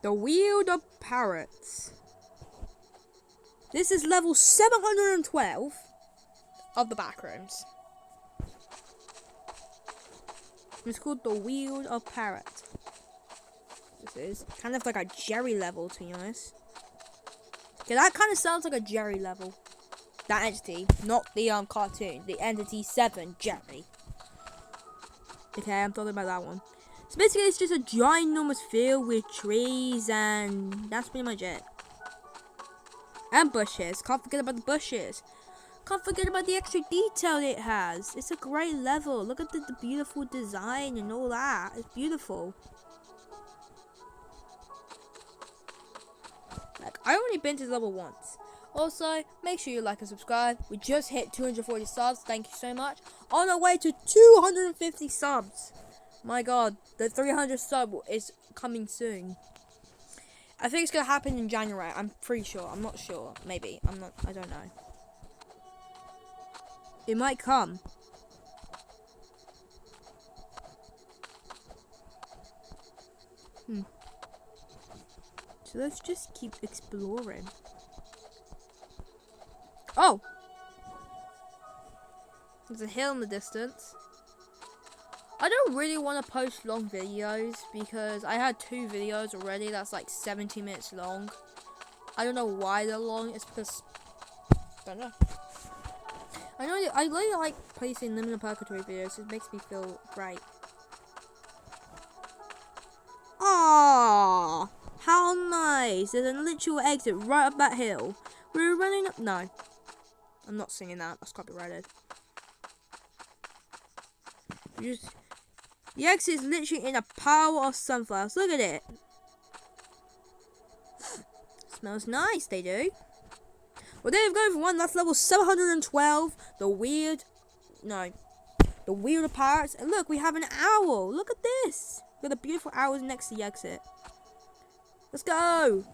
The Weald of Parrots. This is level 712 of the backrooms. It's called the Weald of Parrots. This is kind of like a Jerry level, to be honest. Okay, that kind of sounds like a Jerry level. That entity, not the cartoon. The entity 7 Jerry. Okay, I'm talking about that one. So basically, it's just a ginormous field with trees, and that's pretty much it. And bushes. Can't forget about the bushes. Can't forget about the extra detail it has. It's a great level. Look at the beautiful design and all that. It's beautiful. Like, I only been to level once. Also, make sure you like and subscribe. We just hit 240 subs. Thank you so much. On our way to 250 subs. My god, the 300 sub is coming soon. I think it's going to happen in January. I'm pretty sure. I'm not sure. Maybe. I don't know. It might come. So let's just keep exploring. Oh! There's a hill in the distance. I don't really want to post long videos because I had 2 videos already that's like 70 minutes long. I don't know why they're long. It's because... I don't know. I really like posting them in the Purgatory videos. It makes me feel great. Aww! How nice! There's a literal exit right up that hill. We're running up... No. I'm not singing that. That's copyrighted. The exit is literally in a pile of sunflowers. Look at it. Smells nice, they do. Well, there we go, everyone. That's level 712. The Weald of Parrots. And look, we have an owl. Look at this. We've got the beautiful owls next to the exit. Let's go.